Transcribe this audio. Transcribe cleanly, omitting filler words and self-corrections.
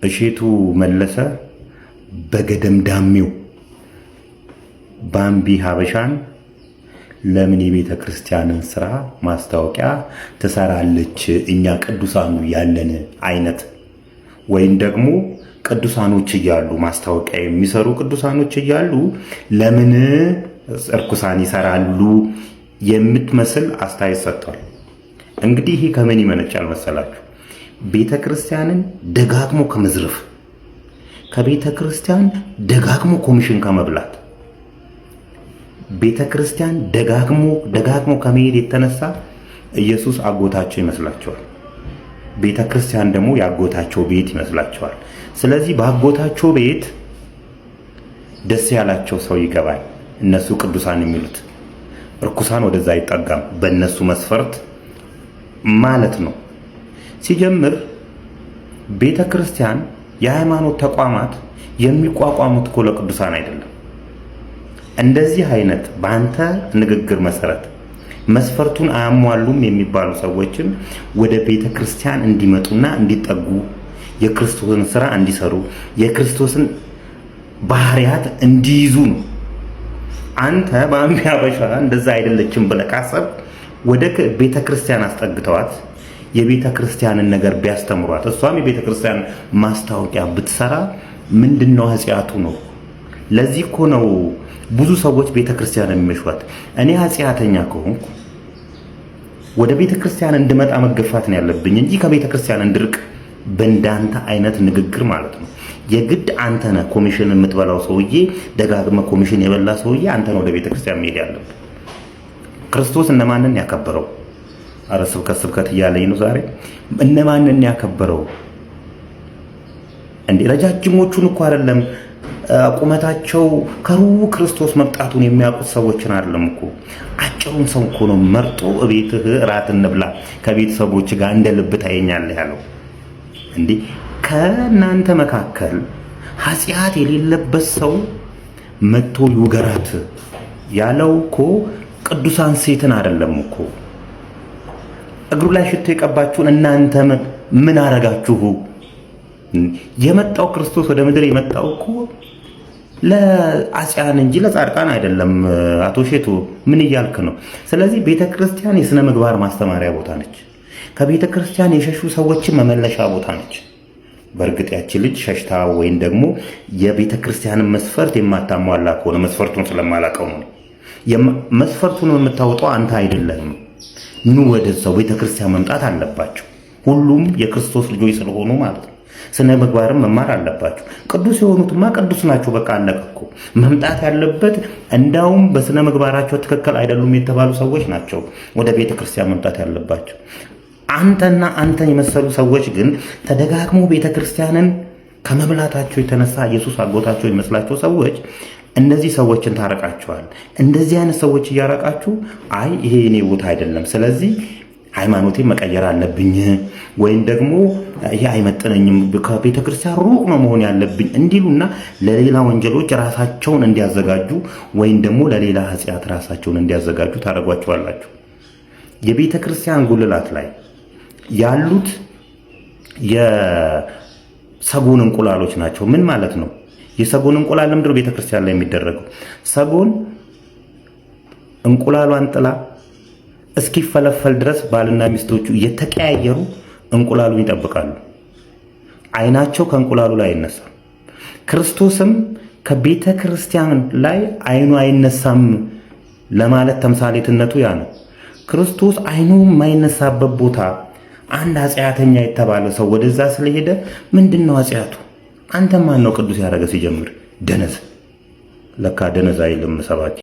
እሼቱ መለሰ በገደምዳሜው ባምቢ ሀበሻን ለምን የቤተ ክርስቲያንን ስራ ማስታወቂያ ትሰራለች? እኛ ቅዱሳኑ ያለን አይነት ወይም ደግሞ ቅዱሳኖች እያሉ ማስታወቂያ የሚሰሩ ቅዱሳኖች እያሉ ለምን እርኩሳን ይሰራሉ የምትመስል አስተያየት ሰጥቷል። እንግዲህ ይሄ ከምን ይመነጫል መሰላችሁ? ቤተ ክርስቲያንን ደጋግሞ ከመዝረፍ፣ ከቤተ ክርስቲያን ደጋግሞ ኮሚሽን ከመብላት፣ ቤተ ክርስቲያን ደጋግሞ ከመሄድ የተነሳ ኢየሱስ አጎታቸው ይመስላቸዋል። ቤተ ክርስቲያን ደግሞ ያጎታቸው ቤት ይመስላቸዋል። ስለዚህ በአጎታቸው ቤት ደስ ያላቸው ሰው ይገባል። እነሱ ቅዱሳን የሚሉት እርኩሳን ወደዛ አይጠጋም፣ በእነሱ መስፈርት ማለት ነው። ሲጀምር ቤተ ክርስቲያን የሃይማኖት ተቋማት የሚቋቋሙት እኮ ለቅዱሳን አይደለም። እንደዚህ አይነት በአንተ ንግግር መሰረት መስፈርቱን አያሟሉም የሚባሉ ሰዎችን ወደ ቤተ ክርስቲያን እንዲመጡና እንዲጠጉ፣ የክርስቶስን ስራ እንዲሰሩ፣ የክርስቶስን ባህሪያት እንዲይዙ ነው። አንተ ባምቢ ሀበሻ እንደዛ አይደለችም ብለህ ካሰብክ ወደ ቤተ ክርስቲያን አስጠግተዋት የቤተ ክርስቲያንን ነገር ቢያስተምሯት፣ እሷም የቤተ ክርስቲያን ማስታወቂያ ብትሰራ ምንድነው ኃጢአቱ ነው? ለዚህ እኮ ነው ብዙ ሰዎች ቤተ ክርስቲያን የሚመሿት። እኔ ኃጢአተኛ ከሆንኩ ወደ ቤተ ክርስቲያን እንድመጣ መገፋት ነው ያለብኝ እንጂ ከቤተ ክርስቲያን እንድርቅ በእንዳንተ አይነት ንግግር ማለት ነው። የግድ አንተ ነህ ኮሚሽን የምትበላው ሰውዬ፣ ደጋግመህ ኮሚሽን የበላ ሰውዬ አንተ ነህ ወደ ቤተ ክርስቲያን መሄድ ያለብህ። ክርስቶስ እነማንን ያከበረው? አረ ስብከት እያለኝ ነው ዛሬ። እነማንን ያከበረው እንዴ? ረጃጅሞቹን እኮ አይደለም ቁመታቸው ከሩቅ ክርስቶስ መምጣቱን የሚያውቁት ሰዎችን አይደለም እኮ፣ አጭሩን ሰው እኮ ነው መርጦ እቤትህ እራት እንብላ ከቤተሰቦች ጋር እንደ ልብ ታየኛለህ ያለው። እንዴ ከእናንተ መካከል ኃጢአት የሌለበት ሰው መጥቶ ይውገራት ያለው እኮ ቅዱሳን ሴትን አይደለም እኮ። እግሩ ላይ ሽቶ የቀባችሁን እናንተ ምን አረጋችሁ? የመጣው ክርስቶስ ወደ ምድር የመጣው እኮ ለአጽያን እንጂ ለጻድቃን አይደለም። አቶ ሼቱ ምን እያልክ ነው? ስለዚህ ቤተ ክርስቲያን የሥነ ምግባር ማስተማሪያ ቦታ ነች። ከቤተ ክርስቲያን የሸሹ ሰዎችን መመለሻ ቦታ ነች። በእርግጥ ያቺ ልጅ ሸሽታ ወይም ደግሞ የቤተ ክርስቲያንን መስፈርት የማታሟላ ከሆነ መስፈርቱን ስለማላቀው ነው። መስፈርቱን የምታወጣው አንተ አይደለህም። ኑ ወደዛው ቤተ ክርስቲያን መምጣት አለባቸው። ሁሉም የክርስቶስ ልጆች ስለሆኑ ማለት ነው። ስነ ምግባርም መማር አለባቸው። ቅዱስ የሆኑትማ ቅዱስ ናቸው። በቃ አለቀ እኮ። መምጣት ያለበት እንዳውም በስነ ምግባራቸው ትክክል አይደሉም የተባሉ ሰዎች ናቸው ወደ ቤተ ክርስቲያን መምጣት ያለባቸው። አንተና አንተን የመሰሉ ሰዎች ግን ተደጋግሞ ቤተ ክርስቲያንን ከመብላታቸው የተነሳ ኢየሱስ አጎታቸው የሚመስላቸው ሰዎች እነዚህ ሰዎችን ታረቃቸዋል። እንደዚህ አይነት ሰዎች እያረቃችሁ አይ ይሄ የኔ ቦታ አይደለም፣ ስለዚህ ሃይማኖቴን መቀየር አለብኝ ወይም ደግሞ ይሄ አይመጥነኝም፣ ከቤተ ክርስቲያን ሩቅ ነው መሆን ያለብኝ እንዲሉና ለሌላ ወንጀሎች ራሳቸውን እንዲያዘጋጁ ወይም ደግሞ ለሌላ ኃጢአት ራሳቸውን እንዲያዘጋጁ ታደርጓቸዋላችሁ። የቤተ ክርስቲያን ጉልላት ላይ ያሉት የሰጎን እንቁላሎች ናቸው። ምን ማለት ነው? የሰጎን እንቁላል ለምንድነው ቤተ ክርስቲያን ላይ የሚደረገው? ሰጎን እንቁላሏን ጥላ እስኪፈለፈል ድረስ ባልና ሚስቶቹ እየተቀያየሩ እንቁላሉን ይጠብቃሉ። አይናቸው ከእንቁላሉ ላይ አይነሳም። ክርስቶስም ከቤተ ክርስቲያን ላይ አይኑ አይነሳም ለማለት ተምሳሌትነቱ ያ ነው። ክርስቶስ አይኑ የማይነሳበት ቦታ አንድ ኃጢአተኛ የተባለ ሰው ወደዛ ስለሄደ ምንድነው ኃጢአቱ? አንተ ማን ነው ቅዱስ ያደረገ? ሲጀምር ደነዝ። ለካ ደነዝ አይልም ሰባኪ።